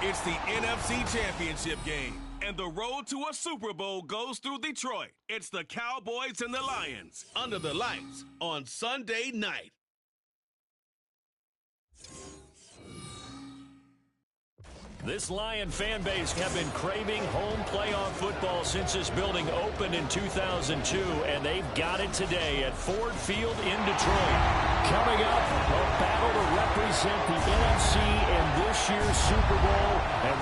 It's the NFC Championship game, and the road to a Super Bowl goes through Detroit. It's the Cowboys and the Lions under the lights on Sunday night. This Lion fan base have been craving home playoff football since this building opened in 2002, and they've got it today at Ford Field in Detroit. Coming up, a battle to represent the NFC in this year's Super Bowl, and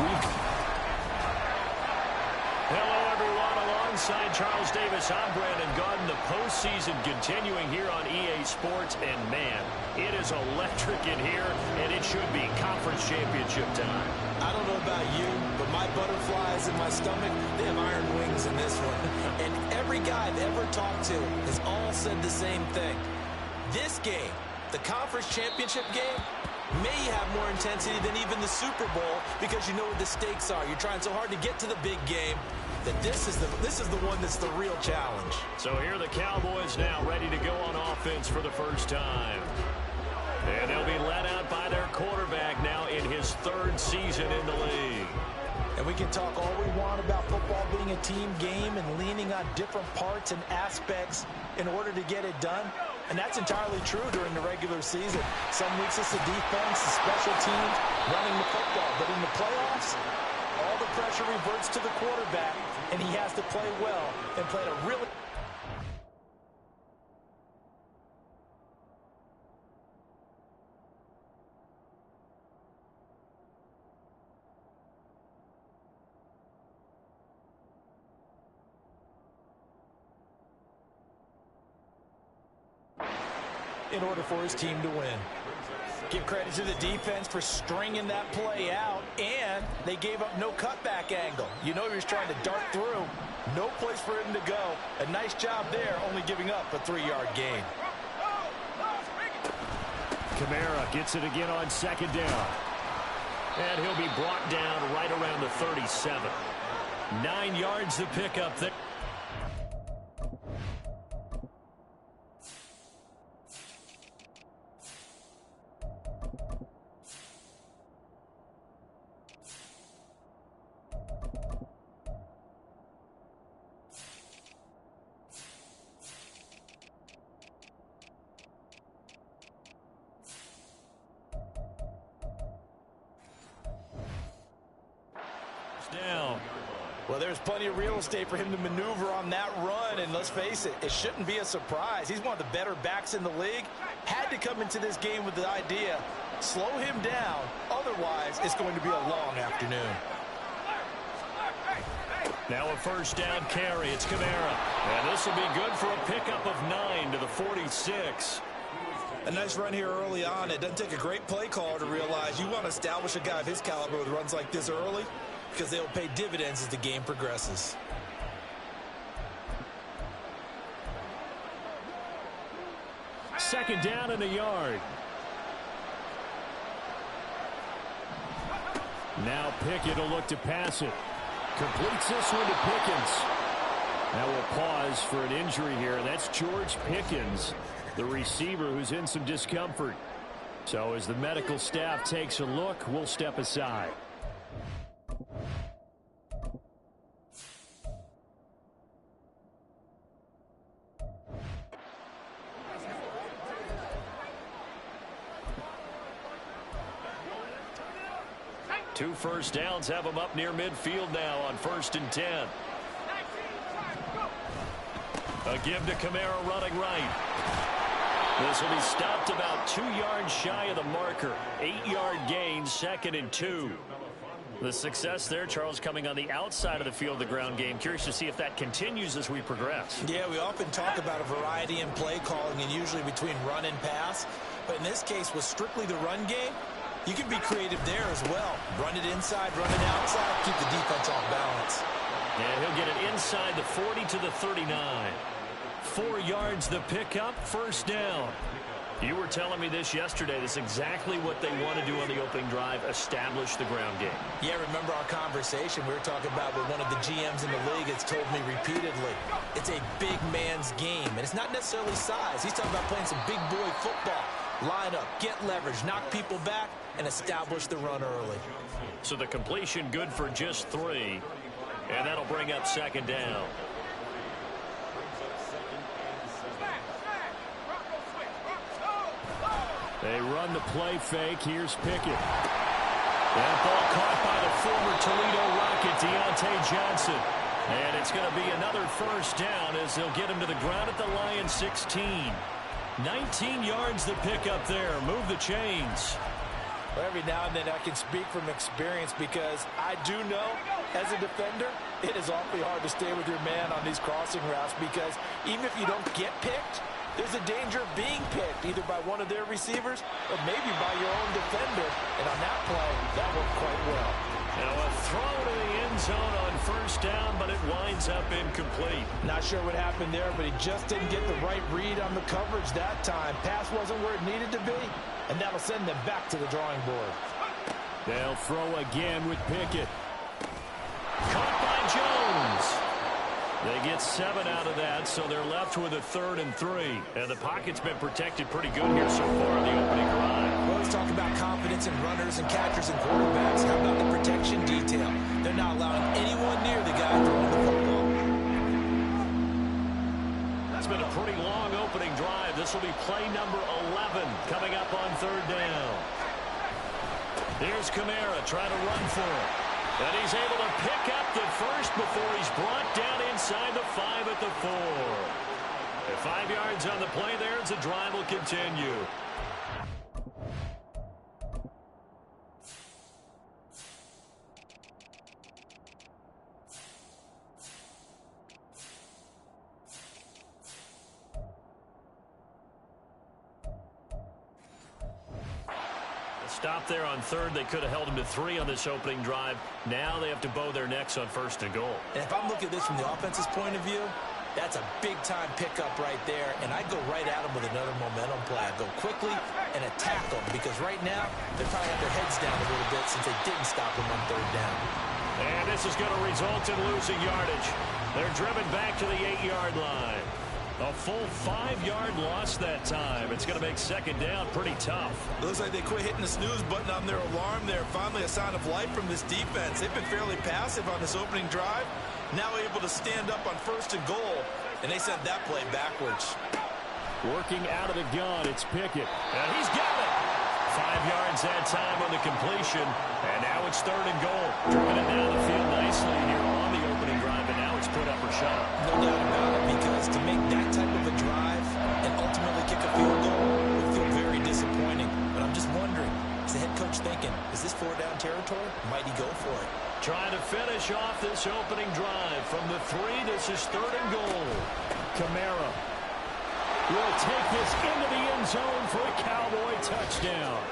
Hello, everyone. Alongside Charles Davis, I'm Brandon Gaudin. The postseason continuing here on EA Sports, and man, it is electric in here, and it should be conference championship time. I don't know about you, but my butterflies in my stomach, they have iron wings in this one. And every guy I've ever talked to has all said the same thing. This game, the conference championship game, may have more intensity than even the Super Bowl because you know what the stakes are. You're trying so hard to get to the big game that this is the one that's the real challenge. So here are the Cowboys now ready to go on offense for the first time. And they'll be led out by their quarterback now in his third season in the league. And we can talk all we want about football being a team game and leaning on different parts and aspects in order to get it done. And that's entirely true during the regular season. Some weeks it's the defense, the special teams, running the football. But in the playoffs, all the pressure reverts to the quarterback, and he has to play well and play a really... in order for his team to win. Give credit to the defense for stringing that play out, and they gave up no cutback angle. You know he was trying to dart through. No place for him to go. A nice job there, only giving up a 3-yard gain. Kamara gets it again on second down. And he'll be brought down right around the 37. 9 yards to pick up there. Down. Well, there's plenty of real estate for him to maneuver on that run, and let's face it, it shouldn't be a surprise. He's one of the better backs in the league. Had to come into this game with the idea, slow him down, otherwise it's going to be a long afternoon. Now a first down carry, it's Kamara. And this will be good for a pickup of 9 to the 46. A nice run here early on. It doesn't take a great play caller to realize you want to establish a guy of his caliber with runs like this early, because they'll pay dividends as the game progresses. Second down and a yard. Now Pickett will look to pass it. Completes this one to Pickens. Now we'll pause for an injury here. That's George Pickens, the receiver who's in some discomfort. So as the medical staff takes a look, we'll step aside. Two first downs have them up near midfield now on 1st and 10. A give to Kamara running right. This will be stopped about 2 yards shy of the marker. 8-yard gain, 2nd and 2. The success there, Charles, coming on the outside of the field, the ground game. Curious to see if that continues as we progress. Yeah, we often talk about a variety in play calling and usually between run and pass. But in this case, with strictly the run game, you can be creative there as well. Run it inside, run it outside, keep the defense off balance. And he'll get it inside the 40 to the 39. 4 yards the pickup, first down. You were telling me this yesterday. This is exactly what they want to do on the opening drive, establish the ground game. Yeah, remember our conversation we were talking about with one of the GMs in the league has told me repeatedly, it's a big man's game. And it's not necessarily size. He's talking about playing some big boy football. Line up, get leverage, knock people back, and establish the run early. So the completion good for just 3. And that'll bring up second down. They run the play fake. Here's Pickett. That ball caught by the former Toledo Rocket, Deontay Johnson. And it's going to be another first down as they'll get him to the ground at the Lions 16. 19 yards to pick up there. Move the chains. Well, every now and then I can speak from experience because I do know as a defender it is awfully hard to stay with your man on these crossing routes because even if you don't get picked, there's a danger of being picked either by one of their receivers or maybe by your own defender. And on that play, that worked quite well. Now a throw to the end zone on first down, but it winds up incomplete. Not sure what happened there, but he just didn't get the right read on the coverage that time. Pass wasn't where it needed to be, and that'll send them back to the drawing board. They'll throw again with Pickett. Caught by Jones. They get 7 out of that, so they're left with a 3rd and 3. And the pocket's been protected pretty good here so far in the opening drive. Well, let's talk about confidence in runners and catchers and quarterbacks. How about the protection detail? They're not allowing anyone near the guy throwing the football. That's been a pretty long opening drive. This will be play number 11 coming up on 3rd down. Here's Kamara trying to run for it. And he's able to pick up the first before he's brought down inside the 5 at the 4. At 5 yards on the play there as the drive will continue. Stop there on 3rd. They could have held him to 3 on this opening drive. Now they have to bow their necks on 1st and goal. And if I'm looking at this from the offense's point of view, that's a big-time pickup right there. And I'd go right at them with another momentum play. I'd go quickly and attack them because right now they probably have their heads down a little bit since they didn't stop them on 3rd down. And this is going to result in losing yardage. They're driven back to the 8-yard line. A full 5-yard loss that time. It's going to make second down pretty tough. It looks like they quit hitting the snooze button on their alarm there. Finally a sign of life from this defense. They've been fairly passive on this opening drive. Now able to stand up on 1st and goal. And they sent that play backwards. Working out of the gun, it's Pickett. And he's got it. 5 yards that time on the completion. And now it's 3rd and goal. Driven it down the field nicely here on the opening drive. And now it's put up or shut. No doubt about it, because to make that type of a drive and ultimately kick a field goal would feel very disappointing. But I'm just wondering, is the head coach thinking, is this 4-down territory? Might he go for it? Trying to finish off this opening drive from the 3. This is 3rd and goal. Kamara will take this into the end zone for a Cowboy touchdown.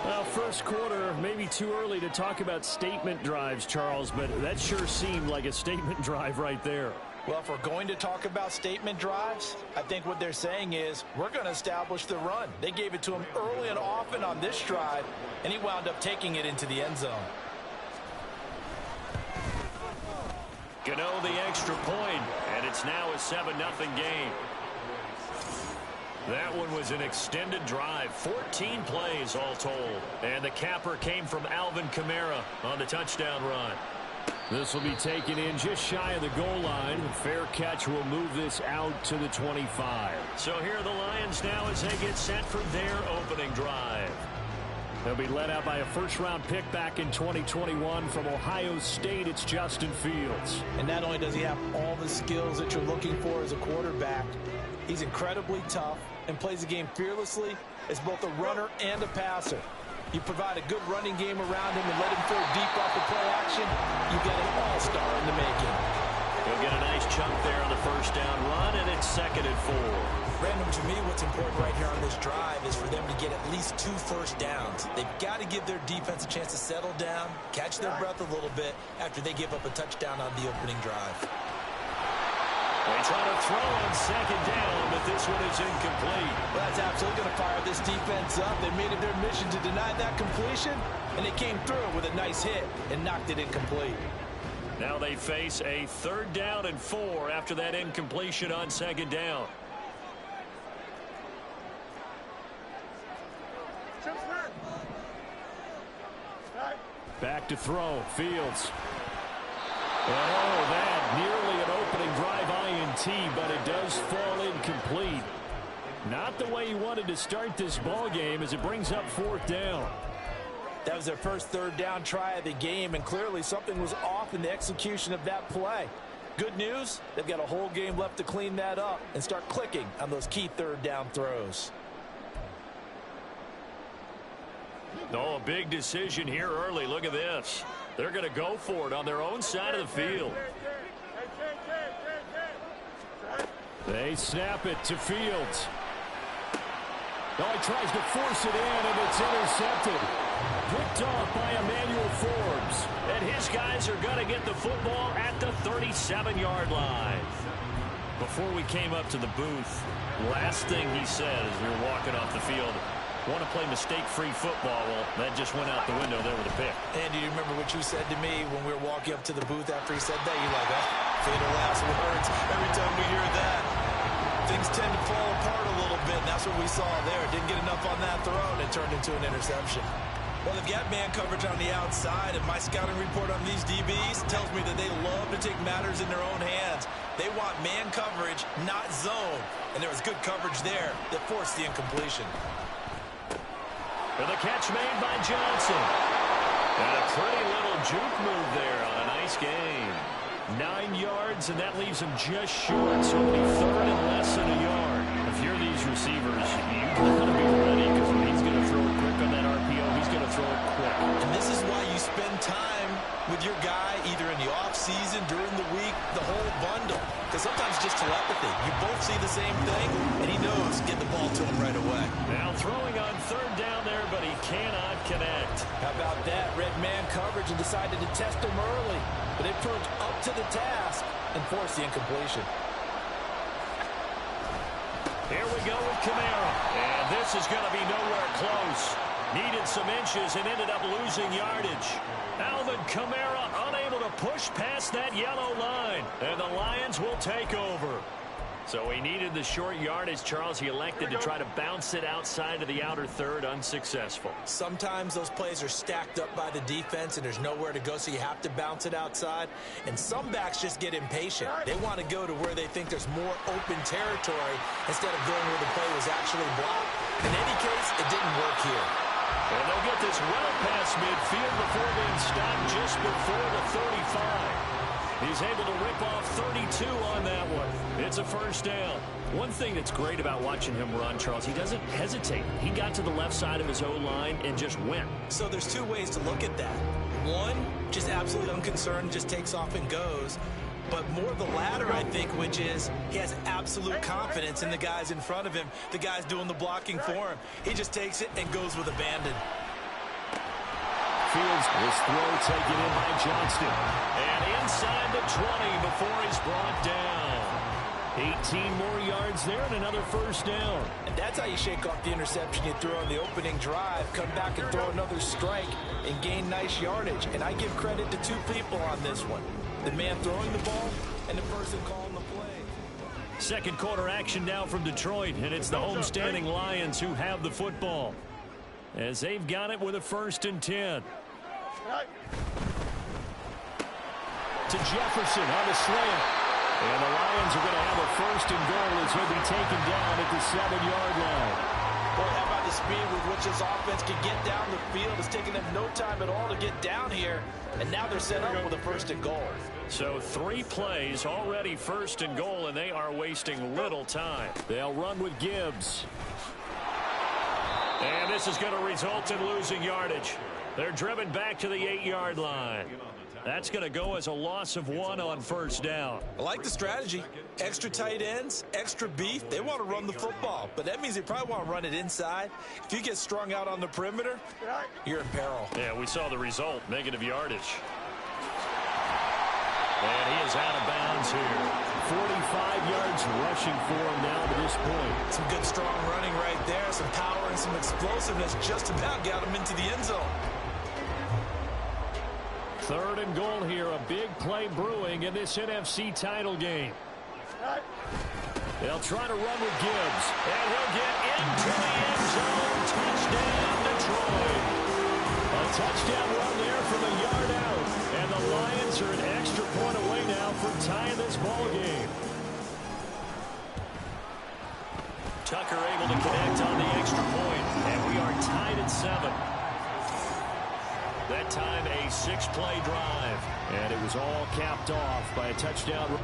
Well, first quarter, maybe too early to talk about statement drives, Charles, but that sure seemed like a statement drive right there. Well, if we're going to talk about statement drives, I think what they're saying is we're going to establish the run. They gave it to him early and often on this drive, and he wound up taking it into the end zone. Gano the extra point, and it's now a 7-0 game. That one was an extended drive, 14 plays all told. And the capper came from Alvin Kamara on the touchdown run. This will be taken in just shy of the goal line. Fair catch will move this out to the 25. So here are the Lions now as they get set for their opening drive. They'll be led out by a first-round pick back in 2021 from Ohio State. It's Justin Fields. And not only does he have all the skills that you're looking for as a quarterback, he's incredibly tough and plays the game fearlessly as both a runner and a passer. You provide a good running game around him and let him throw deep off the play action, you've got an all-star in the making. He'll get a nice chunk there on the first down run, and it's 2nd and 4. Brandon, to me, what's important right here on this drive is for them to get at least 2 first downs. They've got to give their defense a chance to settle down, catch their breath a little bit after they give up a touchdown on the opening drive. They try to throw on 2nd down, but this one is incomplete. Well, that's absolutely going to fire this defense up. They made it their mission to deny that completion, and they came through with a nice hit and knocked it incomplete. Now they face a 3rd down and 4 after that incompletion on 2nd down. Back to throw. Fields. And oh, that nearly an opening drive INT, but it does fall incomplete. Not the way he wanted to start this ball game as it brings up 4th down. That was their first 3rd down try of the game, and clearly something was off in the execution of that play. Good news, they've got a whole game left to clean that up and start clicking on those key 3rd down throws. Oh, a big decision here early. Look at this. They're going to go for it on their own side of the field. They snap it to Fields. Oh, he tries to force it in, and it's intercepted. Picked off by Emmanuel Forbes. And his guys are going to get the football at the 37-yard line. Before we came up to the booth, last thing he said as we were walking off the field, want to play mistake-free football. Well, that just went out the window there with a pick. Andy, do you remember what you said to me when we were walking up to the booth after he said that? You're like, oh, fatal last words. Every time we hear that, things tend to fall apart a little bit, and that's what we saw there. Didn't get enough on that throw, and it turned into an interception. Well, they've got man coverage on the outside, and my scouting report on these DBs tells me that they love to take matters in their own hands. They want man coverage, not zone. And there was good coverage there that forced the incompletion. For the catch made by Johnson. And a pretty little juke move there on a nice game. 9 yards, and that leaves him just short. So it'll be 3rd and less than a yard. If you're these receivers, you've got to be ready, because when he's going to throw it quick on that RPO, he's going to throw it quick. And this is why you spend time with your guy either in the offseason, during the week, the whole bundle. Because sometimes it's just telepathy. You both see the same thing, and he knows get the ball to him right away. Now throwing on 3rd down there, but he cannot connect. How about that? Red man coverage and decided to test him early. But it proved up to the task and forced the incompletion. Here we go with Kamara. And this is going to be nowhere close. Needed some inches and ended up losing yardage. Alvin Kamara unable to push past that yellow line. And the Lions will take over. So he needed the short yardage, Charles. He elected to try to bounce it outside of the outer third, unsuccessful. Sometimes those plays are stacked up by the defense and there's nowhere to go, so you have to bounce it outside. And some backs just get impatient. They want to go to where they think there's more open territory instead of going where the play was actually blocked. In any case, it didn't work here. And they'll get this well past midfield before being stopped just before the 35. He's able to rip off 32 on that one. It's a first down. One thing that's great about watching him run, Charles, he doesn't hesitate. He got to the left side of his O-line and just went. So there's two ways to look at that. One, just absolutely unconcerned, just takes off and goes. But more the latter, I think, which is he has absolute confidence in the guys in front of him, the guys doing the blocking for him. He just takes it and goes with abandon. Fields, his throw taken in by Johnston. And inside the 20 before he's brought down. 18 more yards there and another first down. And that's how you shake off the interception you threw on the opening drive. Come back and throw another strike and gain nice yardage. And I give credit to two people on this one. The man throwing the ball and the person calling the play. Second quarter action now from Detroit, and it's the homestanding Lions who have the football, as they've got it with a 1st and 10. To Jefferson on the slant. And the Lions are going to have a 1st and goal as he'll be taken down at the 7-yard line. Boy, how about the speed with which this offense can get down the field? It's taken them no time at all to get down here. And now they're set up with a 1st and goal. So 3 plays already 1st and goal, and they are wasting little time. They'll run with Gibbs. And this is going to result in losing yardage. They're driven back to the 8-yard line. That's going to go as a loss of 1 on 1st down. I like the strategy. Extra tight ends, extra beef. They want to run the football, but that means they probably want to run it inside. If you get strung out on the perimeter, you're in peril. Yeah, we saw the result, negative yardage. And he is out of bounds here. 45 yards rushing for him now to this point. Some good, strong running right there. Some power and some explosiveness just about got him into the end zone. 3rd and goal here. A big play brewing in this NFC title game. They'll try to run with Gibbs. And he'll get into the end zone. Touchdown, Detroit. Detroit. A touchdown run there from a yard out. And the Lions are an extra point away now from tying this ball game. Tucker able to connect on the extra point. And we are tied at 7. That time a 6-play drive. And it was all capped off by a touchdown.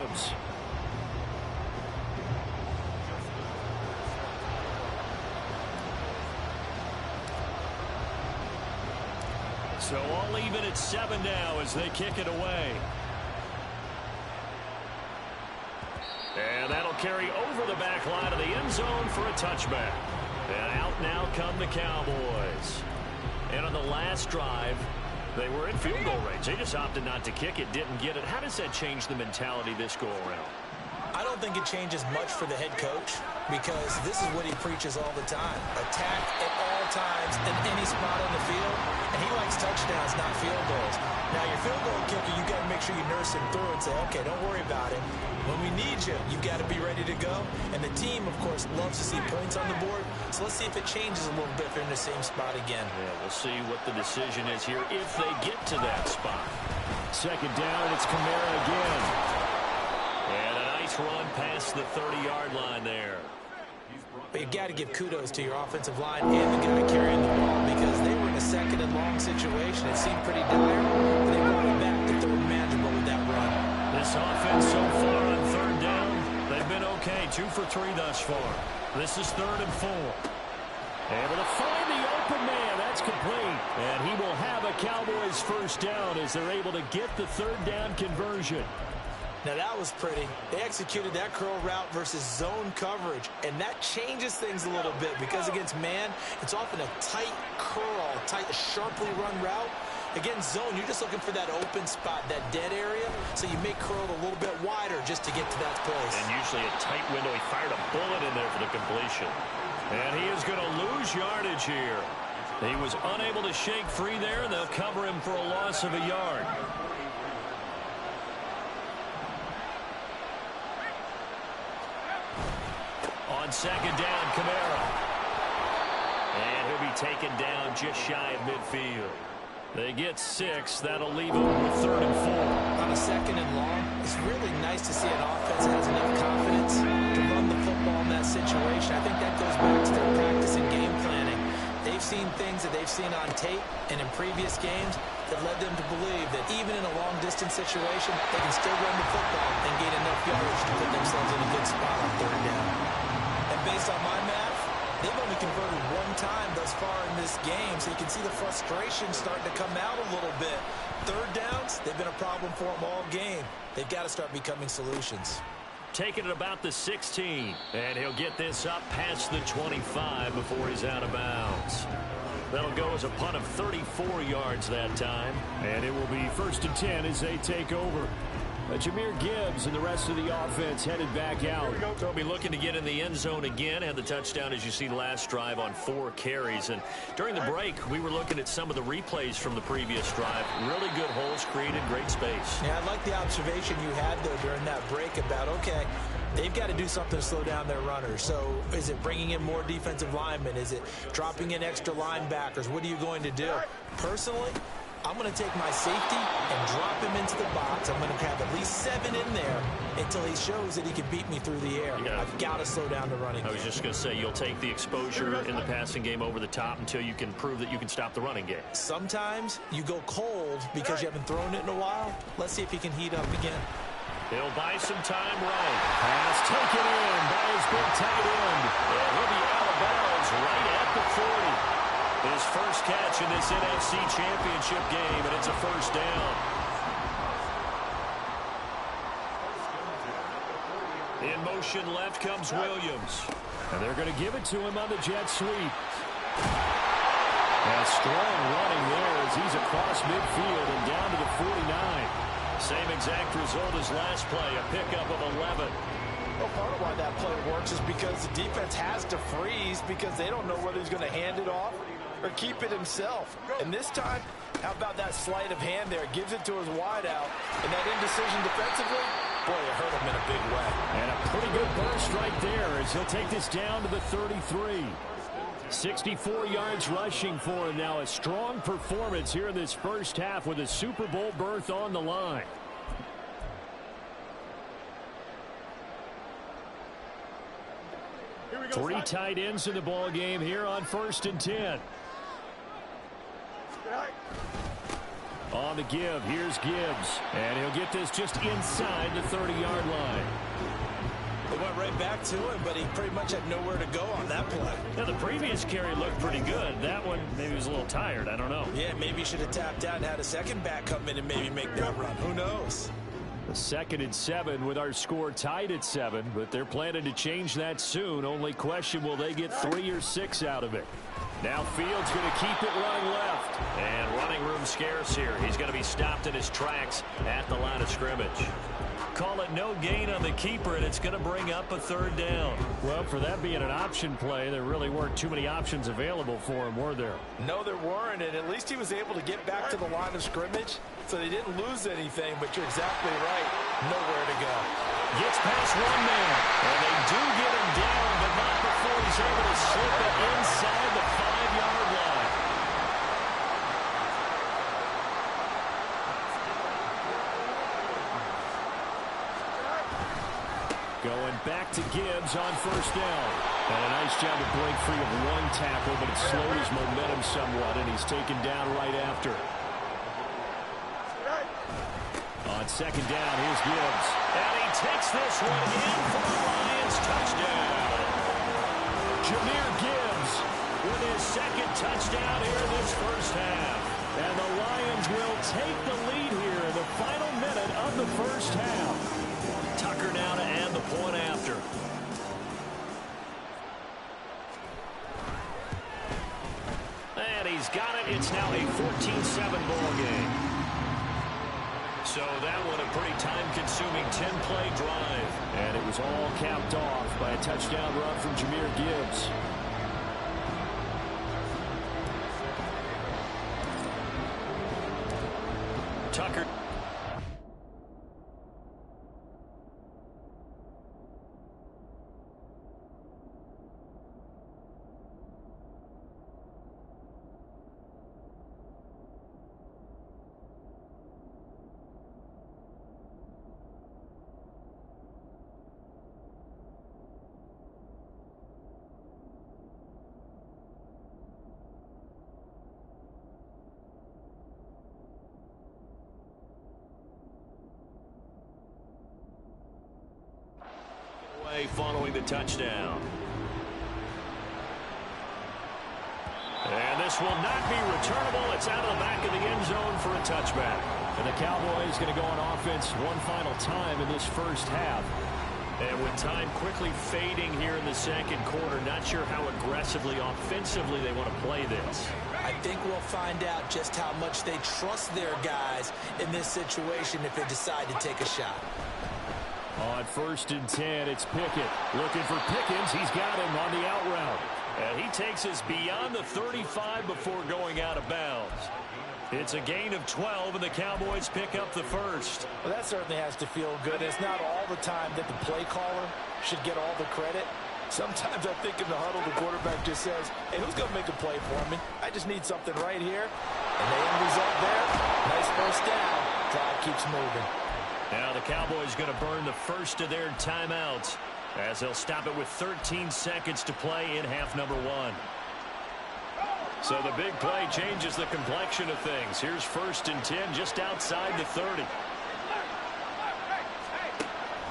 Gibbs. So all even at 7 now as they kick it away. And that'll carry over the back line of the end zone for a touchback. And out now come the Cowboys. And on the last drive, they were in field goal range. They just opted not to kick it, didn't get it. How does that change the mentality this go around? I don't don't think it changes much for the head coach because this is what he preaches all the time. Attack at all times in any spot on the field, and he likes touchdowns, not field goals. Now, your field goal kicker, you got to make sure you nurse him through and say, okay, don't worry about it. When we need you, you got to be ready to go. And the team, of course, loves to see points on the board. So let's see if it changes a little bit if they're in the same spot again. Yeah, we'll see what the decision is here if they get to that spot. Second down, it's Kamara again. And a nice run past the 30-yard line there. But you got to give kudos to your offensive line and the guy carrying the ball because they were in a second and long situation. It seemed pretty dire, but they brought it back to third and manageable with that run. This offense so far on third down, they've been okay. 2 for 3 thus far. This is 3rd and 4. Able to find the open man. That's complete. And he will have a Cowboys first down as they're able to get the third down conversion. Now, that was pretty. They executed that curl route versus zone coverage, and that changes things a little bit because against man, it's often a tight curl, sharply run route. Against zone, you're just looking for that open spot, that dead area, so you may curl it a little bit wider just to get to that place. And usually a tight window. He fired a bullet in there for the completion. And he is going to lose yardage here. He was unable to shake free there, and they'll cover him for a loss of a yard. On second down, Kamara. And he'll be taken down just shy of midfield. They get 6. That'll leave them with 3rd and 4. On a second and long, it's really nice to see an offense that has enough confidence to run the football in that situation. I think that goes back to their practice and game planning. They've seen things that they've seen on tape and in previous games that led them to believe that even in a long-distance situation, they can still run the football and gain enough yardage to put themselves in a good spot on third down. And based on my math, they've only converted 1 time thus far in this game, so you can see the frustration starting to come out a little bit. Third downs, they've been a problem for them all game. They've got to start becoming solutions. Taking it about the 16, and he'll get this up past the 25 before he's out of bounds. That'll go as a punt of 34 yards that time, and it will be 1st and 10 as they take over. Jahmyr Gibbs and the rest of the offense headed back out. They'll be looking to get in the end zone again. Had the touchdown, as you see, last drive on 4 carries. And during the break, we were looking at some of the replays from the previous drive. Really good holes created, great space. Yeah, I like the observation you had there during that break about, okay, they've got to do something to slow down their runners. So is it bringing in more defensive linemen? Is it dropping in extra linebackers? What are you going to do? Personally, I'm going to take my safety and drop him into the box. I'm going to have at least 7 in there until he shows that he can beat me through the air. I've got to slow down the running game. I was just going to say, you'll take the exposure in the passing game over the top until you can prove that you can stop the running game. Sometimes you go cold because you haven't thrown it in a while. Let's see if he can heat up again. He'll buy some time right. Pass taken in by his big tight end. And he'll be out of bounds right at the 40. His first catch in this NFC Championship game, and it's a first down. In motion left comes Williams. And they're going to give it to him on the jet sweep. And strong running there as he's across midfield and down to the 49. Same exact result as last play, a pickup of 11. Well, part of why that play works is because the defense has to freeze because they don't know whether he's going to hand it off or keep it himself. And this time, how about that sleight of hand there? Gives it to his wideout. And that indecision defensively, boy, it hurt him in a big way. And a pretty good burst right there as he'll take this down to the 33. 64 yards rushing for him now. A strong performance here in this first half with a Super Bowl berth on the line. Three tight ends in the ball game here on 1st and 10. On the give, here's Gibbs. And he'll get this just inside the 30-yard line. They went right back to him, but he pretty much had nowhere to go on that play. Now, the previous carry looked pretty good. That one, maybe he was a little tired. I don't know. Yeah, maybe he should have tapped out and had a second back come in and maybe make that run. Who knows? 2nd and 7 with our score tied at 7, but they're planning to change that soon. Only question, will they get 3 or 6 out of it? Now Fields going to keep it running left. And running room scarce here. He's going to be stopped in his tracks at the line of scrimmage. Call it no gain on the keeper, and it's going to bring up a third down. Well, for that being an option play, there really weren't too many options available for him, were there? No, there weren't, and at least he was able to get back to the line of scrimmage, so they didn't lose anything, but you're exactly right. Nowhere to go. Gets past one man, and they do get him down, but not before he's able to slip it inside the 5-yard line. Going back to Gibbs on first down. And a nice job to break free of one tackle, but it slowed his momentum somewhat, and he's taken down right after. On second down, here's Gibbs. And he takes this one in for the Lions touchdown. Jahmyr Gibbs with his second touchdown here in this first half. And the Lions will take the lead here in the final minute of the first half. Tucker now to add the point after. And he's got it. It's now a 14-7 ball game. So that one a pretty time-consuming 10-play drive. And it was all capped off by a touchdown run from Jahmyr Gibbs. Tucker. Following the touchdown. And this will not be returnable. It's out of the back of the end zone for a touchback. And the Cowboys going to go on offense one final time in this first half. And with time quickly fading here in the second quarter, not sure how aggressively, offensively they want to play this. I think we'll find out just how much they trust their guys in this situation if they decide to take a shot. On 1st and 10, it's Pickett. Looking for Pickens. He's got him on the out route. And he takes us beyond the 35 before going out of bounds. It's a gain of 12, and the Cowboys pick up the first. Well, that certainly has to feel good. It's not all the time that the play caller should get all the credit. Sometimes I think in the huddle, the quarterback just says, hey, who's going to make a play for me? I just need something right here. And the end result there, nice first down. Drive keeps moving. Now the Cowboys going to burn the first of their timeouts as they'll stop it with 13 seconds to play in half number 1. So the big play changes the complexion of things. Here's 1st and 10 just outside the 30.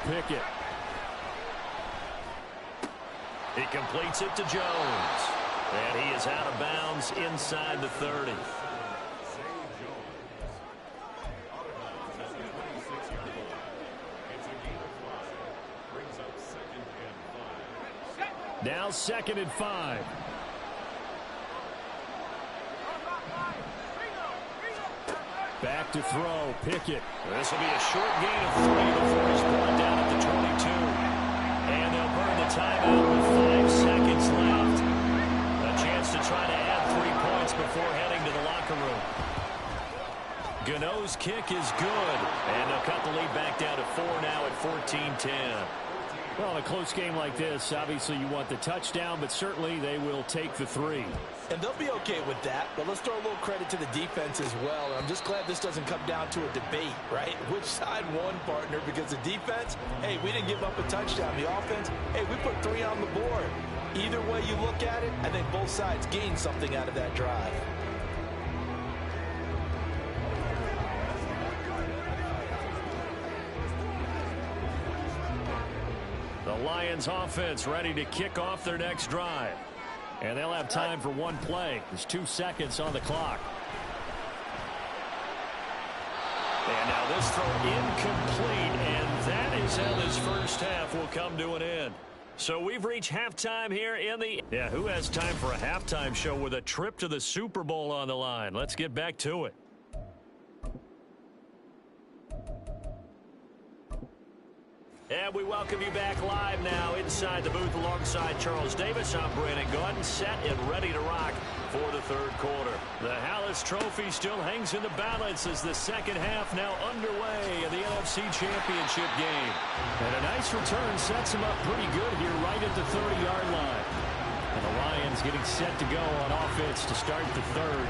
Pickett. He completes it to Jones. And he is out of bounds inside the 30. Now 2nd and 5. Back to throw. Pickett. This will be a short gain of 3 before he's brought down at the 22. And they'll burn the timeout with 5 seconds left. A chance to try to add 3 points before heading to the locker room. Gano's kick is good. And they'll cut the lead back down to 4 now at 14-10. Well, in a close game like this, obviously you want the touchdown, but certainly they will take the 3. And they'll be okay with that, but let's throw a little credit to the defense as well. I'm just glad this doesn't come down to a debate, right? Which side won, partner? Because the defense, hey, we didn't give up a touchdown. The offense, hey, we put 3 on the board. Either way you look at it, I think both sides gained something out of that drive. The Lions offense ready to kick off their next drive. And they'll have time for one play. There's 2 seconds on the clock. And now this throw incomplete. And that is how this first half will come to an end. So we've reached halftime here in the... Yeah, who has time for a halftime show with a trip to the Super Bowl on the line? Let's get back to it. And we welcome you back live now inside the booth alongside Charles Davis. I'm Brandon Gaudin, set and ready to rock for the third quarter. The Hallis Trophy still hangs in the balance as the second half now underway in the NFC Championship game. And a nice return sets them up pretty good here right at the 30-yard line. And the Lions getting set to go on offense to start the third.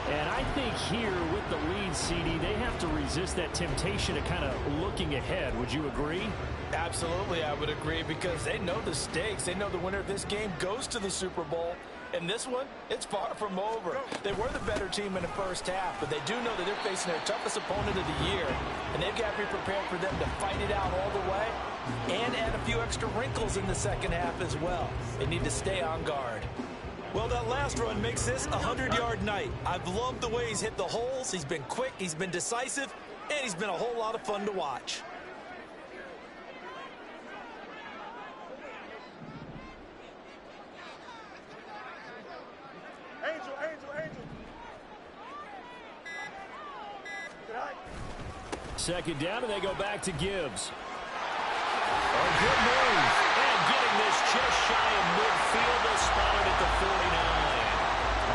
And I think here with the lead, CD, they have to resist that temptation of kind of looking ahead. Would you agree? Absolutely, I would agree, because they know the stakes. They know the winner of this game goes to the Super Bowl. And this one, it's far from over. They were the better team in the first half, but they do know that they're facing their toughest opponent of the year. And they've got to be prepared for them to fight it out all the way and add a few extra wrinkles in the second half as well. They need to stay on guard. Well, that last run makes this a 100-yard night. I've loved the way he's hit the holes. He's been quick, he's been decisive, and he's been a whole lot of fun to watch. Second down, and they go back to Gibbs. A good move. And getting this just shy of midfield. They'll spot it at the 49.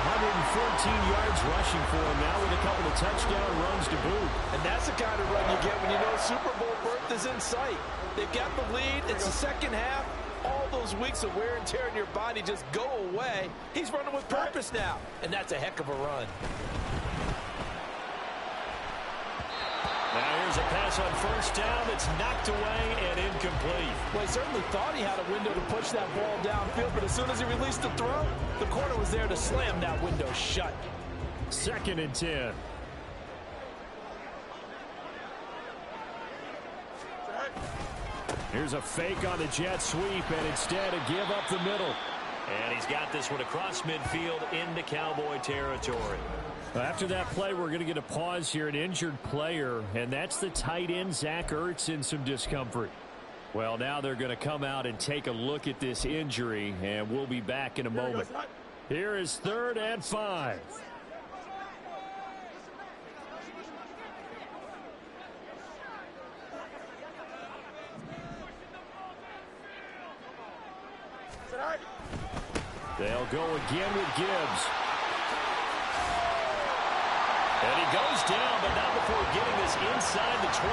114 yards rushing for him now with a couple of touchdown runs to boot. And that's the kind of run you get when you know Super Bowl berth is in sight. They've got the lead. It's the second half. All those weeks of wear and tear in your body just go away. He's running with purpose now, and that's a heck of a run. Now here's a pass on first down that's knocked away and incomplete. Well, he certainly thought he had a window to push that ball downfield, but as soon as he released the throw, the corner was there to slam that window shut. 2nd and 10. Here's a fake on the jet sweep, and instead a give up the middle. And he's got this one across midfield into Cowboy territory. After that play, we're going to get a pause here, an injured player, and that's the tight end, Zach Ertz, in some discomfort. Well, now they're going to come out and take a look at this injury, and we'll be back in a moment. Here is 3rd and 5. They'll go again with Gibbs. And he goes down, but not before getting this inside the 25.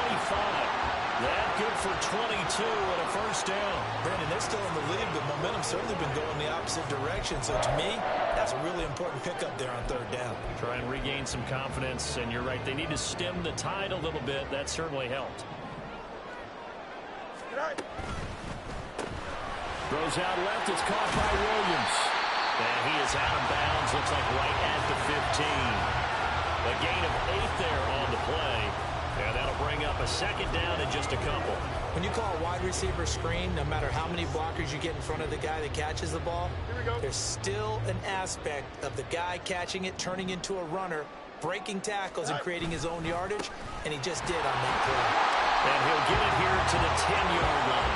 That good for 22 and a first down. Brandon, they're still in the lead, but momentum's certainly been going the opposite direction. So to me, that's a really important pickup there on 3rd down. Try and regain some confidence, and you're right. They need to stem the tide a little bit. That certainly helped. Throws out left. It's caught by Williams. And he is out of bounds. Looks like right at the 15. A gain of 8 there on the play. And that'll bring up a 2nd down and just a couple. When you call a wide receiver screen, no matter how many blockers you get in front of the guy that catches the ball, there's still an aspect of the guy catching it, turning into a runner, breaking tackles and creating his own yardage, and he just did on that play. And he'll get it here to the 10-yard line.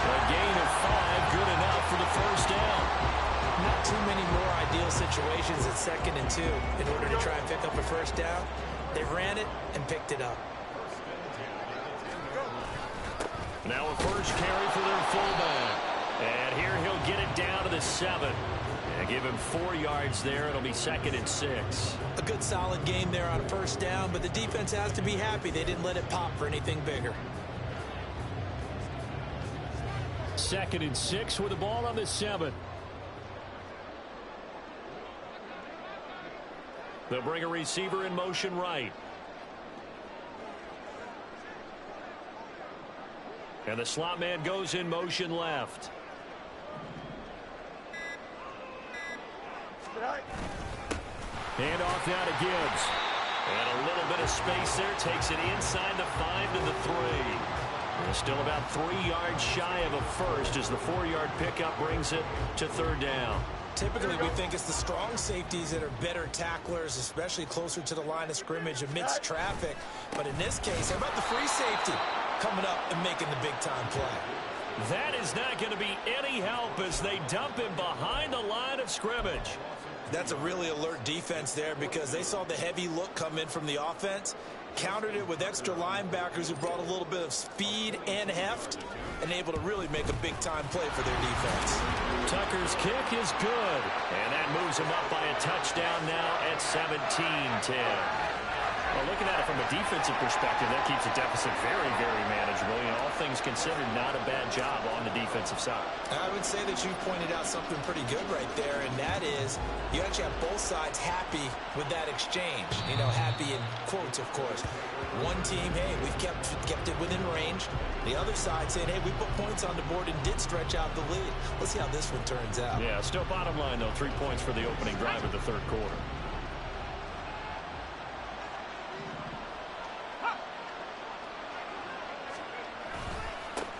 A gain of 5, good enough for the first down. Not too many more ideal situations at 2nd and 2 in order to try and pick up a first down. They ran it and picked it up. Now a first carry for their fullback. And here he'll get it down to the 7. And give him 4 yards there. It'll be 2nd and 6. A good solid game there on first down, but the defense has to be happy they didn't let it pop for anything bigger. 2nd and 6 with the ball on the 7. They'll bring a receiver in motion right. And the slot man goes in motion left. Hand off now to Gibbs. And a little bit of space there. Takes it inside the 5 to the 3. And still about 3 yards shy of a first as the 4-yard pickup brings it to 3rd down. Typically, we think it's the strong safeties that are better tacklers, especially closer to the line of scrimmage amidst traffic. But in this case, how about the free safety coming up and making the big-time play? That is not going to be any help as they dump him behind the line of scrimmage. That's a really alert defense there because they saw the heavy look come in from the offense, countered it with extra linebackers who brought a little bit of speed and heft and able to really make a big-time play for their defense. Tucker's kick is good, and that moves him up by a touchdown now at 17-10. Well, looking at it from a defensive perspective, that keeps the deficit very, very manageable. You know, all things considered, not a bad job on the defensive side. I would say that you pointed out something pretty good right there, and that is you actually have both sides happy with that exchange. You know, happy in quotes, of course. One team, hey, we've kept it within range. The other side saying, hey, we put points on the board and did stretch out the lead. Let's see how this one turns out. Yeah, still bottom line, though, 3 points for the opening drive of the third quarter.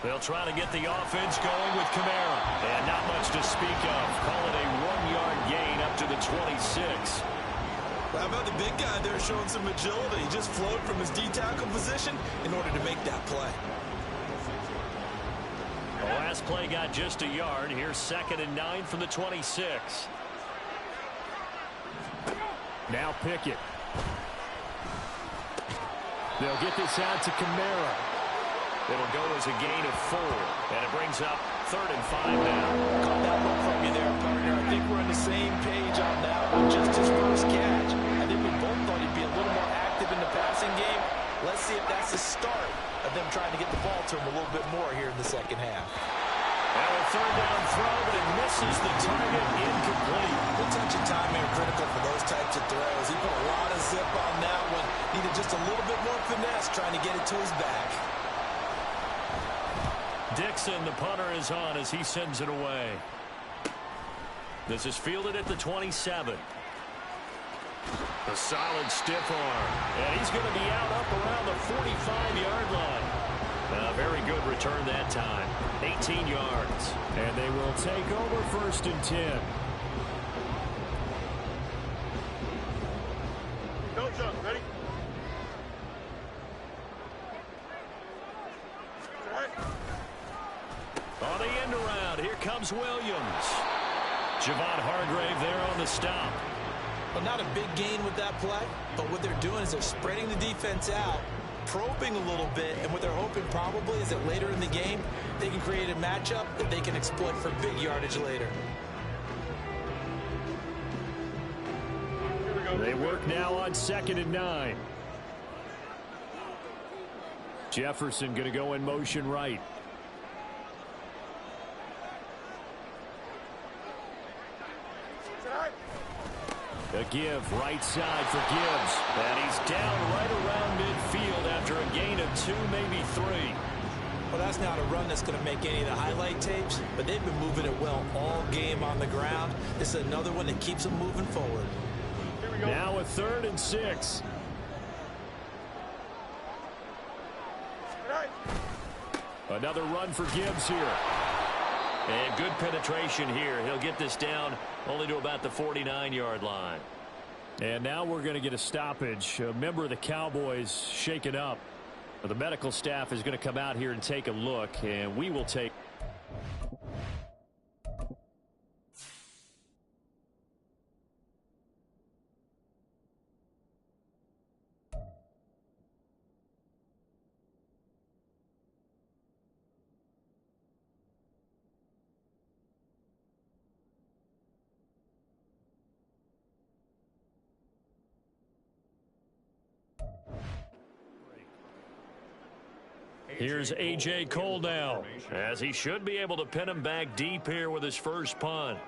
They'll try to get the offense going with Kamara. And not much to speak of. Call it a 1-yard gain up to the 26. How about the big guy there showing some agility? He just flowed from his D-tackle position in order to make that play. The last play got just a yard. Here's 2nd and 9 from the 26. Now Pickett. They'll get this out to Kamara. It'll go as a gain of 4, and it brings up 3rd and 5 now. Caught that one from you there, partner. I think we're on the same page on that one. Just his first catch. I think we both thought he'd be a little more active in the passing game. Let's see if that's the start of them trying to get the ball to him a little bit more here in the second half. And a 3rd down throw, but it misses the target, incomplete. Good touch and timing are critical for those types of throws. He put a lot of zip on that one. Needed just a little bit more finesse trying to get it to his back. Dixon, the punter, is on as he sends it away. This is fielded at the 27. A solid stiff arm. And he's going to be out up around the 45-yard line. A very good return that time. 18 yards. And they will take over 1st and 10. Go, John. Ready? On the end around, here comes Williams. Javon Hargrave there on the stop. Well, not a big gain with that play, but what they're doing is they're spreading the defense out, probing a little bit, and what they're hoping probably is that later in the game, they can create a matchup that they can exploit for big yardage later. They work now on 2nd and 9. Jefferson going to go in motion right. A give right side for Gibbs. And he's down right around midfield after a gain of 2, maybe 3. Well, that's not a run that's going to make any of the highlight tapes, but they've been moving it well all game on the ground. This is another one that keeps them moving forward. Now a 3rd and 6. Another run for Gibbs here. And good penetration here. He'll get this down only to about the 49-yard line. And now we're going to get a stoppage. A member of the Cowboys shaken up. The medical staff is going to come out here and take a look, and we will take... Here's A.J. Cole now, as he should be able to pin him back deep here with his first punt.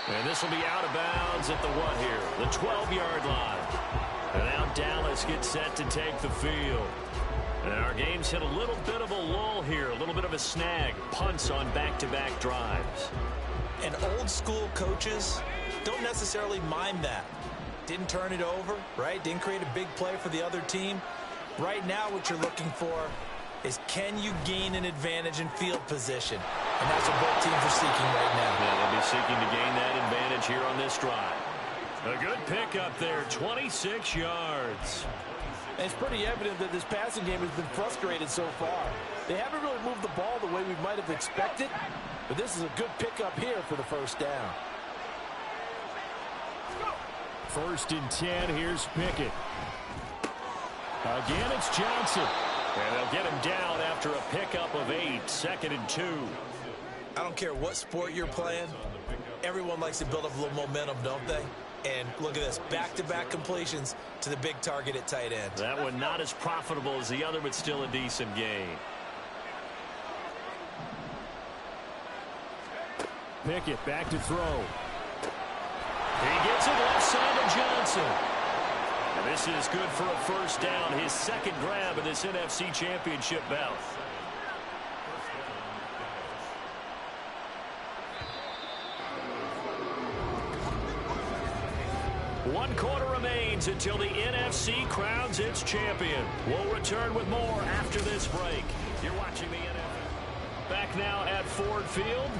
And this will be out of bounds at the what here? The 12-yard line. And now Dallas gets set to take the field. And our game's hit a little bit of a lull here, a little bit of a snag. Punts on back-to-back drives. And old-school coaches don't necessarily mind that. Didn't turn it over, right? Didn't create a big play for the other team. Right now what you're looking for is can you gain an advantage in field position? And that's what both teams are seeking right now. Yeah, they'll be seeking to gain that advantage here on this drive. A good pickup there, 26 yards. And it's pretty evident that this passing game has been frustrated so far. They haven't really moved the ball the way we might have expected, but this is a good pickup here for the first down. 1st and 10, here's Pickett. Again, it's Johnson. And they'll get him down after a pickup of 8, 2nd and 2. I don't care what sport you're playing. Everyone likes to build up a little momentum, don't they? And look at this, back-to-back completions to the big target at tight end. That one not as profitable as the other, but still a decent gain. Pickett back to throw. He gets it left side to Johnson. And this is good for a first down, his 2nd grab in this NFC Championship bout. One quarter remains until the NFC crowns its champion. We'll return with more after this break. You're watching the NFL. Back now at Ford Field.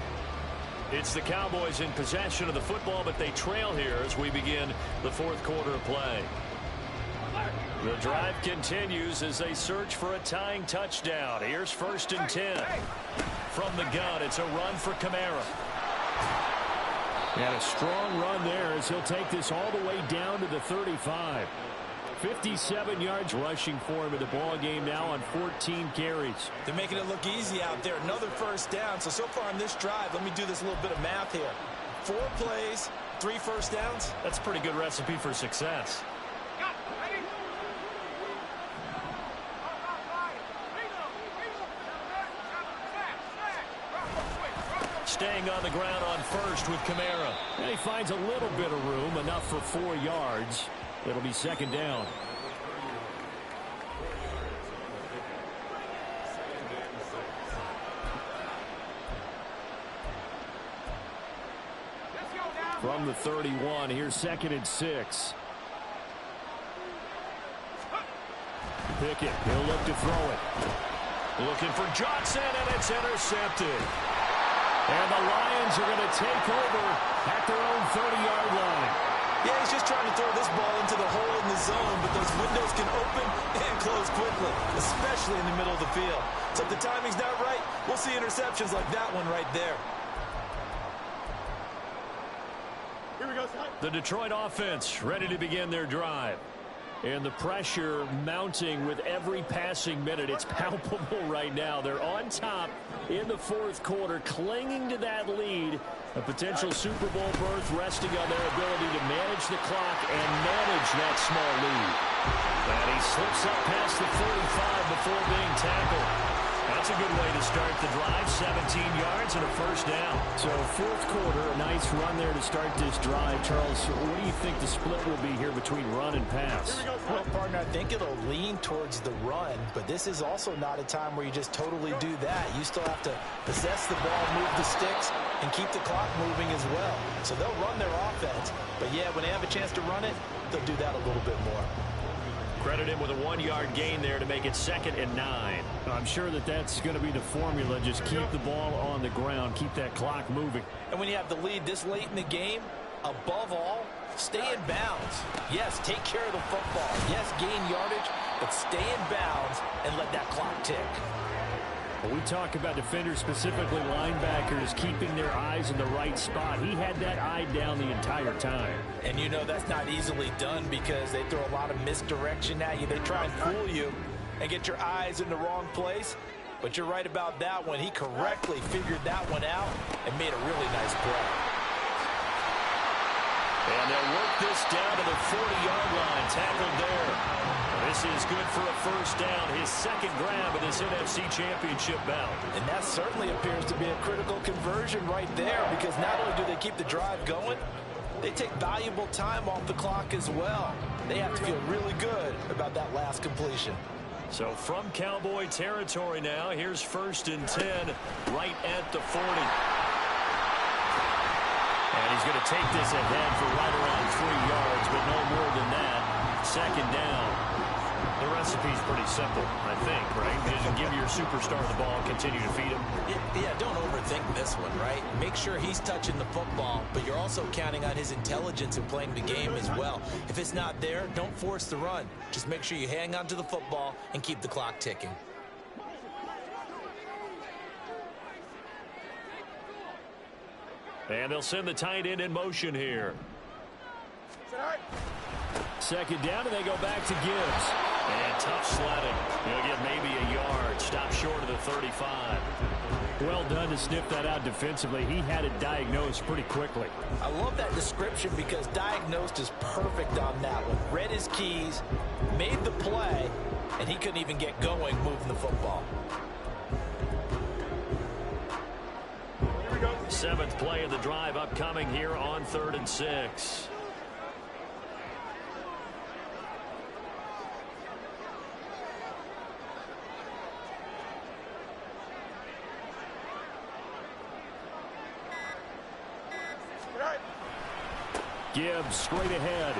It's the Cowboys in possession of the football, but they trail here as we begin the 4th quarter of play. The drive continues as they search for a tying touchdown. Here's 1st and 10. From the gun, it's a run for Kamara. And a strong run there as he'll take this all the way down to the 35. 57 yards rushing for him in the ball game now on 14 carries. They're making it look easy out there. Another first down. So far on this drive, let me do this little bit of math here. 4 plays, 3 first downs. That's a pretty good recipe for success. Staying on the ground on 1st with Kamara. And he finds a little bit of room, enough for 4 yards. It'll be 2nd down. From the 31, here's 2nd and 6. Pickett, he'll look to throw it. Looking for Johnson, and it's intercepted. And the Lions are going to take over at their own 30-yard line. Yeah, he's just trying to throw this ball into the hole in the zone, but those windows can open and close quickly, especially in the middle of the field. So if the timing's not right, we'll see interceptions like that one right there. Here we go, son. The Detroit offense ready to begin their drive. And the pressure mounting with every passing minute. It's palpable right now. They're on top in the 4th quarter, clinging to that lead. A potential Super Bowl berth resting on their ability to manage the clock and manage that small lead. And he slips up past the 45 before being tackled. That's a good way to start the drive. 17 yards and a first down. So 4th quarter, a nice run there to start this drive. Charles, what do you think the split will be here between run and pass? Well, partner, I think it'll lean towards the run, but this is also not a time where you just totally do that. You still have to possess the ball, move the sticks, and keep the clock moving as well. So they'll run their offense, but yeah, when they have a chance to run it, they'll do that a little bit more. Credit him with a 1-yard gain there to make it 2nd and 9. I'm sure that that's going to be the formula. Just keep the ball on the ground. Keep that clock moving. And when you have the lead this late in the game, above all, stay in bounds. Yes, take care of the football. Yes, gain yardage, but stay in bounds and let that clock tick. We talk about defenders, specifically linebackers, keeping their eyes in the right spot. He had that eye down the entire time. And you know that's not easily done because they throw a lot of misdirection at you. They try and fool you and get your eyes in the wrong place. But you're right about that one. He correctly figured that one out and made a really nice play. And they'll work this down to the 40-yard line. Tackled there. This is good for a first down. His 2nd grab in this NFC Championship bout. And that certainly appears to be a critical conversion right there because not only do they keep the drive going, they take valuable time off the clock as well. They have to feel really good about that last completion. So from Cowboy territory now, here's 1st and 10 right at the 40. And he's going to take this ahead for right around 3 yards, but no more than that. 2nd down. The recipe's pretty simple, I think, right? Just give your superstar the ball, continue to feed him. Yeah, don't overthink this one, right? Make sure he's touching the football, but you're also counting on his intelligence in playing the game as well. If it's not there, don't force the run. Just make sure you hang on to the football and keep the clock ticking. And they'll send the tight end in motion here. Second down, and they go back to Gibbs. And tough sledding. He'll get maybe a yard. Stop short of the 35. Well done to sniff that out defensively. He had it diagnosed pretty quickly. I love that description because diagnosed is perfect on that one. Read his keys, made the play, and he couldn't even get going moving the football. Seventh play of the drive upcoming here on 3rd and 6. Gibbs straight ahead.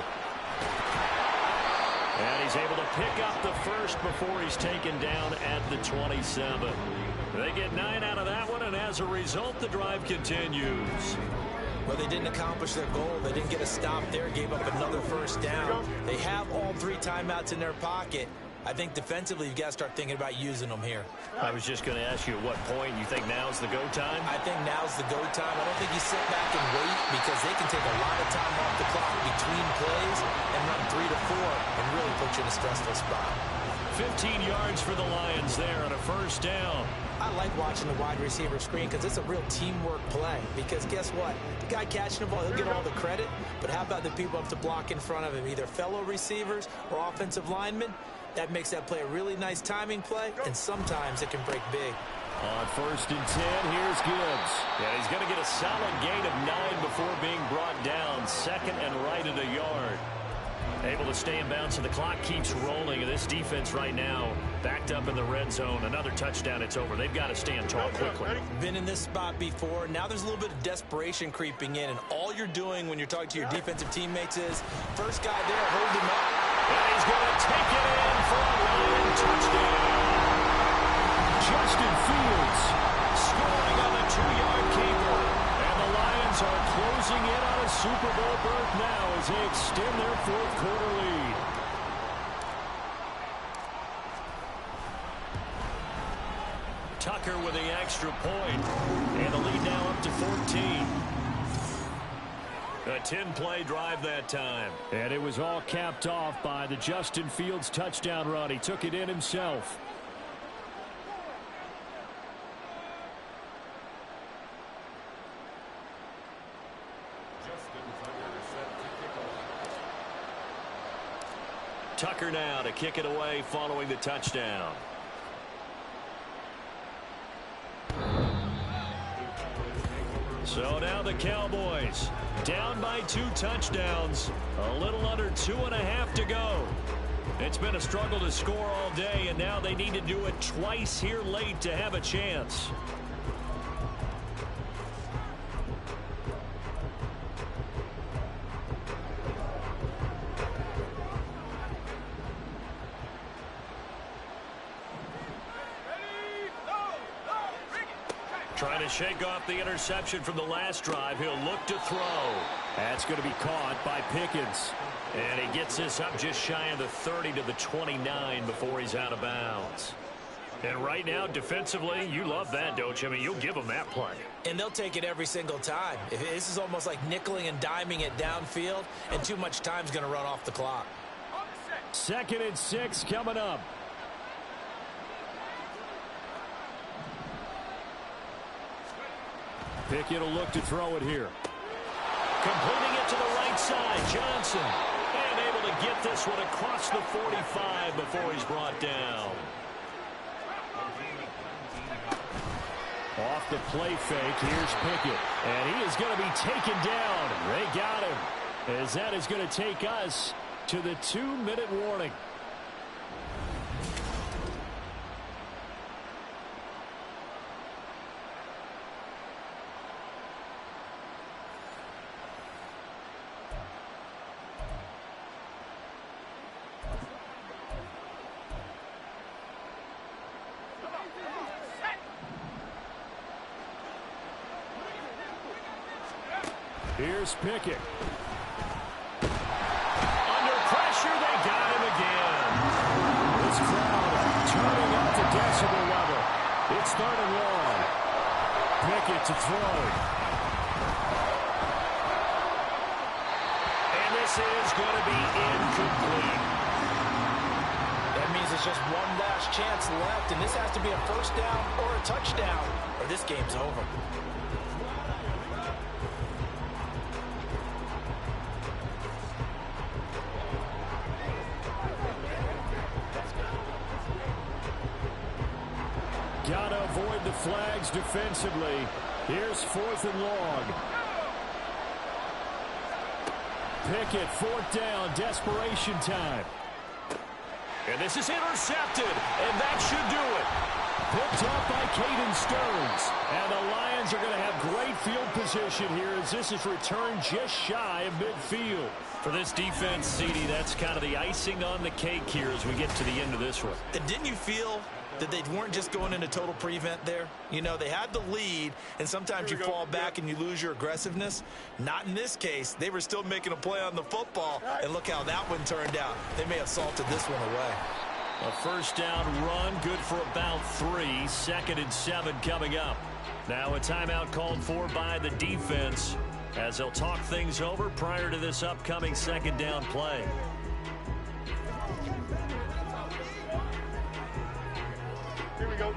And he's able to pick up the first before he's taken down at the 27. They get 9 out of that one, and as a result, the drive continues. Well, they didn't accomplish their goal. They didn't get a stop there, gave up another first down. They have all 3 timeouts in their pocket. I think defensively, you've got to start thinking about using them here. I was just going to ask you at what point you think now's the go time? I think now's the go time. I don't think you sit back and wait because they can take a lot of time off the clock between plays and run 3 to 4 and really put you in a stressful spot. 15 yards for the Lions there on a first down. I like watching the wide receiver screen because it's a real teamwork play. Because guess what? The guy catching the ball, he'll get all the credit. But how about the people up to block in front of him, either fellow receivers or offensive linemen? That makes that play a really nice timing play, and sometimes it can break big. On 1st and 10, here's Gibbs. Yeah, he's going to get a solid gain of 9 before being brought down. Second and right at a yard. Able to stay in bounds, and the clock keeps rolling. And this defense right now backed up in the red zone. Another touchdown, it's over. They've got to stand tall quickly. Been in this spot before. Now there's a little bit of desperation creeping in, and all you're doing when you're talking to your defensive teammates is, first guy there, hold him up. And he's going to take it in for a Lion touchdown. Justin Fields Scoring on the 2-yard keeper. And the Lions are closing in on a Super Bowl berth now as they extend their 4th quarter lead. Tucker with the extra point. And the lead now up to 14. A 10-play drive that time. And it was all capped off by the Justin Fields touchdown run. He took it in himself. Tucker now to kick it away following the touchdown. So now the Cowboys down by 2 touchdowns. A little under 2.5 to go. It's been a struggle to score all day, and now they need to do it twice here late to have a chance. Trying to shake off the interception from the last drive. He'll look to throw. That's going to be caught by Pickens. And he gets this up just shy of the 30 to the 29 before he's out of bounds. And right now, defensively, you love that, don't you? I mean, you'll give them that play. And they'll take it every single time. This is almost like nickeling and diming it downfield, and too much time's going to run off the clock. 2nd and 6 coming up. Pickett will look to throw it here. Completing it to the right side, Johnson. And able to get this one across the 45 before he's brought down. Off the play fake, here's Pickett. And he is going to be taken down. They got him. As that is going to take us to the 2-minute warning. Here's Pickett. Under pressure, they got him again. This crowd turning up the decibel level. It's 3rd and long. Pickett to throw. And this is going to be incomplete. That means it's just one last chance left, and this has to be a first down or a touchdown, or this game's over. Gotta avoid the flags defensively. Here's 4th and long. Pickett, 4th down, desperation time. And this is intercepted, and that should do it. Picked up by Caden Stearns. And the Lions are going to have great field position here as this is returned just shy of midfield. For this defense, CD, that's kind of the icing on the cake here as we get to the end of this one. And didn't you feel that they weren't just going into total prevent there? You know, they had the lead, and sometimes you fall back and you lose your aggressiveness. Not in this case. They were still making a play on the football, and look how that one turned out. They may have salted this one away. A first down run, good for about 3. 2nd and 7 coming up. Now a timeout called for by the defense as they'll talk things over prior to this upcoming 2nd down play. Here we go.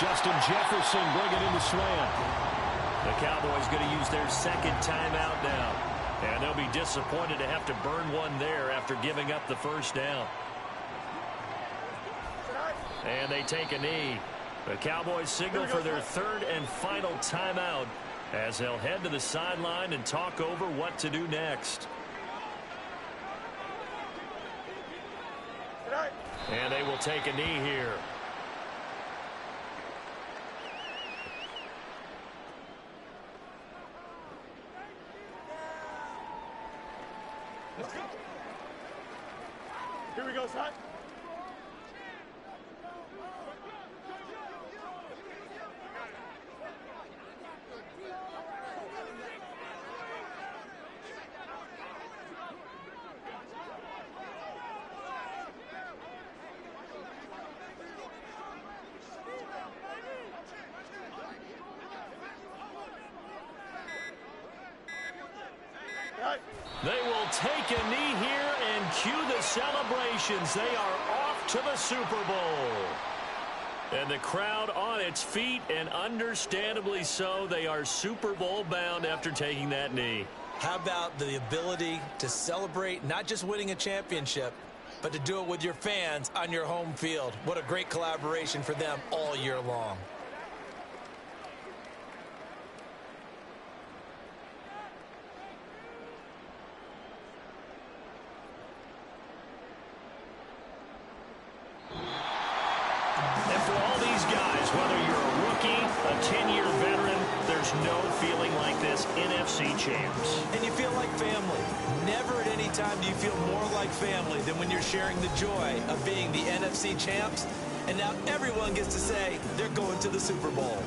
Justin Jefferson bringing in the slant. The Cowboys going to use their 2nd timeout now. And they'll be disappointed to have to burn one there after giving up the first down. And they take a knee. The Cowboys signal for their 3rd and final timeout as they'll head to the sideline and talk over what to do next. And they will take a knee here. Let's go. Here we go, son. They will take a knee here and cue the celebrations. They are off to the Super Bowl. And the crowd on its feet, and understandably so. They are Super Bowl bound after taking that knee. How about the ability to celebrate not just winning a championship, but to do it with your fans on your home field? What a great collaboration for them all year long. No feeling like this, NFC champs. And you feel like family. Never at any time do you feel more like family than when you're sharing the joy of being the NFC champs. And now everyone gets to say they're going to the Super Bowl.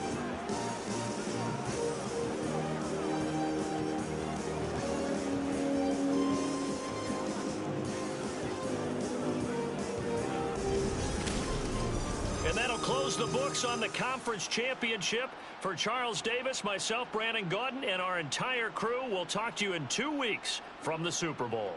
Close the books on the conference championship. For Charles Davis, myself, Brandon Gaudin, and our entire crew, we'll talk to you in 2 weeks from the Super Bowl.